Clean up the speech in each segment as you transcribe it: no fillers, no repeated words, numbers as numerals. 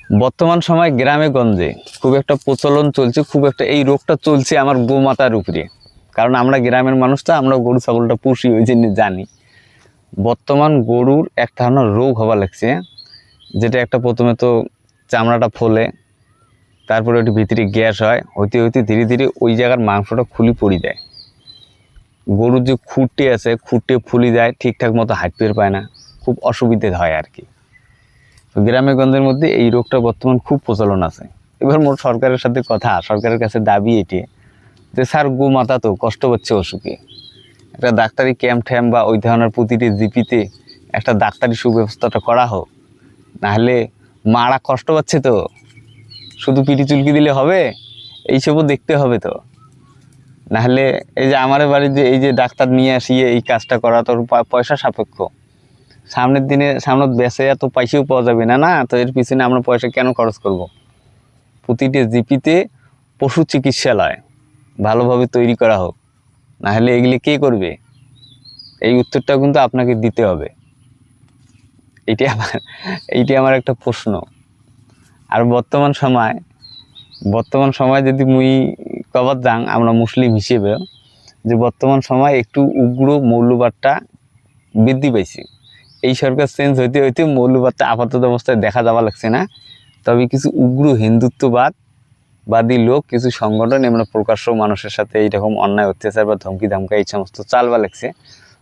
বর্তমান সময় গ্রামে গঞ্জে খুব একটা প্রচলন চলছে, খুব একটা এই রোগটা চলছে আমার গোমাতার উপরে। কারণ আমরা গ্রামের মানুষ, তো আমরা গরু ছাগলটা পুষি, ওই জন্য জানি। বর্তমান গরুর এক ধরনের রোগ হওয়া লাগছে, যেটা একটা প্রথমে তো চামড়াটা ফোলে, তারপরে ওটি ভিতরে গ্যাস হয়, হইতে হইতে ধীরে ধীরে ওই জায়গার মাংসটা খুলি পড়ে যায়। গরুর যে খুঁটে আছে, খুঁটে ফুলি যায়, ঠিকঠাক মতো হাঁটতে পায় না, খুব অসুবিধে হয় আর কি। তো গ্রামে গঞ্জের মধ্যে এই রোগটা বর্তমান খুব প্রচলন আছে। এবার মোট সরকারের সাথে কথা, সরকারের কাছে দাবি এটি যে স্যার, গোমাতা তো কষ্ট পাচ্ছে অসুখে, একটা ডাক্তারি ক্যাম্প ট্যাম্প বা ওই ধরনের প্রতিটি জিপিতে একটা ডাক্তারি সুব্যবস্থাটা করা হোক। নাহলে মারা কষ্ট পাচ্ছে তো, শুধু পিঠি চুলকি দিলে হবে? এইসবও দেখতে হবে তো। নাহলে এই যে আমার বাড়িতে এই যে ডাক্তার নিয়ে আসিয়ে এই কাজটা করা তোর পয়সা সাপেক্ষ। সামনের দিনে সামনে বেঁচে এত পয়সাও পাওয়া যাবে না, না তো এর পিছনে আমরা পয়সা কেন খরচ করব? প্রতিটি জিপিতে পশু চিকিৎসালয় ভালোভাবে তৈরি করা হোক, নাহলে এগুলি কে করবে? এই উত্তরটা কিন্তু আপনাকে দিতে হবে। এইটি আমার একটা প্রশ্ন। আর বর্তমান সময় যদি মুই কবার যাং আমরা মুসলিম হিসেবে, যে বর্তমান সময় একটু উগ্র মৌলবাদটা বৃদ্ধি পাইছে। এই সরকার চেঞ্জ হইতে হইতে মৌলবাদটা আপাতত অবস্থায় দেখা যাওয়া লাগছে না, তবে কিছু উগ্র হিন্দুত্ববাদী লোক, কিছু সংগঠন এমন প্রকাশ্য মানুষের সাথে এইরকম অন্যায় অত্যাচার বা ধমকি ধামকা এই সমস্ত চালবা লাগছে।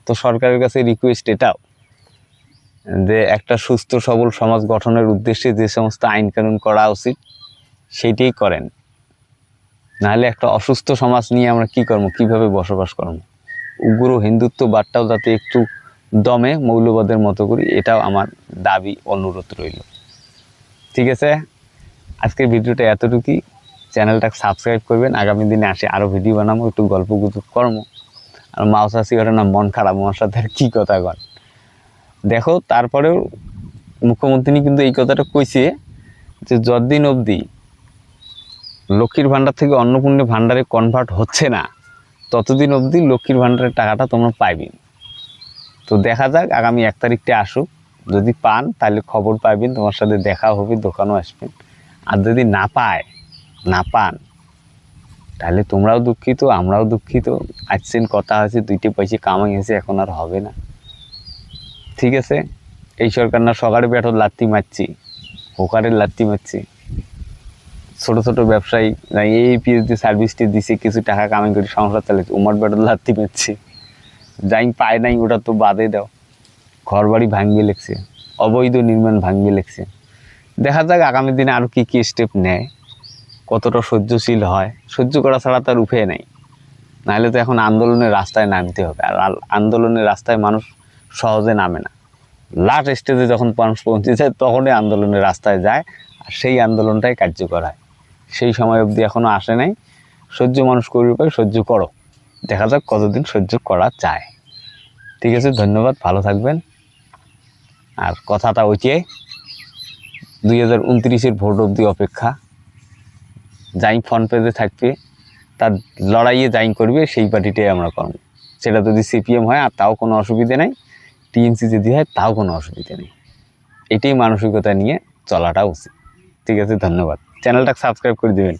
তো সরকারের কাছে রিকোয়েস্ট এটাও যে একটা সুস্থ সবল সমাজ গঠনের উদ্দেশ্যে যে সমস্ত আইন কানুন করা উচিত সেইটাই করেন। নাহলে একটা অসুস্থ সমাজ নিয়ে আমরা কি করবো, কিভাবে বসবাস করবো? উগ্র হিন্দুত্ববাদটাও যাতে একটু দমে মৌলবাদের মতো করি, এটাও আমার দাবি, অনুরোধ রইল। ঠিক আছে, আজকের ভিডিওটা এতটুকুই। চ্যানেলটাকে সাবস্ক্রাইব করবেন। আগামী দিনে আসে আরও ভিডিও বানাবো, একটু গল্প গুজব করবো। আর মাউসাসি ঘরে না মন খারাপ, আমার সাথে আর কী কথা কর। দেখো, তারপরেও মুখ্যমন্ত্রী কিন্তু এই কথাটা কইছে যে যতদিন অবধি লক্ষ্মীর ভাণ্ডার থেকে অন্নপূর্ণা ভাণ্ডারে কনভার্ট হচ্ছে না, ততদিন অবধি লক্ষ্মীর ভাণ্ডারের টাকাটা তোমরা পাইবেন। তো দেখা যাক, আগামী 1 তারিখটা আসুক, যদি পান তাহলে খবর পাইবেন, তোমার সাথে দেখা হবে, দোকানও আসবেন। আর যদি না পান তাহলে তোমরাও দুঃখিত, আমরাও দুঃখিত। আসছেন, কথা হয়েছে, 2টি পয়সা কামাই হয়েছে, এখন আর হবে না। ঠিক আছে, এই সরকার না সকালে বেঠর লাত্তি মারছি, হোকারের লাত্তি মারছি, ছোটো ছোটো ব্যবসায়ী না এই পিএইচডি সার্ভিসটি দিছে, কিছু টাকা কামাই করে সংসার চালাচ্ছে, উমার বেঠর লাত্তি মারছি। যাই পায় নাই ওটা তো বাদে দাও, ঘর বাড়ি ভাঙিয়ে লেগছে, অবৈধ নির্মাণ ভাঙিয়ে লেগছে। দেখা যাক আগামী দিনে আরও কী কী স্টেপ নেয়, কতটা সহ্যশীল হয়। সহ্য করা ছাড়া তার উপায় নেই, নাহলে তো এখন আন্দোলনের রাস্তায় নামতে হবে। আর আন্দোলনের রাস্তায় মানুষ সহজে নামে না, লাস্ট স্টেজে যখন মানুষ পৌঁছে যায় তখনই আন্দোলনের রাস্তায় যায়, আর সেই আন্দোলনটাই কার্যকর হয়। সেই সময় অবধি এখনও আসে নাই। সহ্য মানুষ করবে, সহ্য করো, দেখা যাক কতদিন সহ্য করা যায়। ঠিক আছে, ধন্যবাদ, ভালো থাকবেন। আর কথাটা ওইটাই, 2029-এর ভোট অবধি অপেক্ষা। যাই ফ্রন্ট পেজে থাকবে, তার লড়াইয়ে যাই করবে, সেই পার্টিটাই আমরা করব। সেটা যদি সিপিএম হয় আর তাও কোনো অসুবিধে নেই, টিএমসি যদি হয় তাও কোনো অসুবিধে নেই। এটাই মানসিকতা নিয়ে চলাটা উচিত। ঠিক আছে, ধন্যবাদ। চ্যানেলটা সাবস্ক্রাইব করে দেবেন।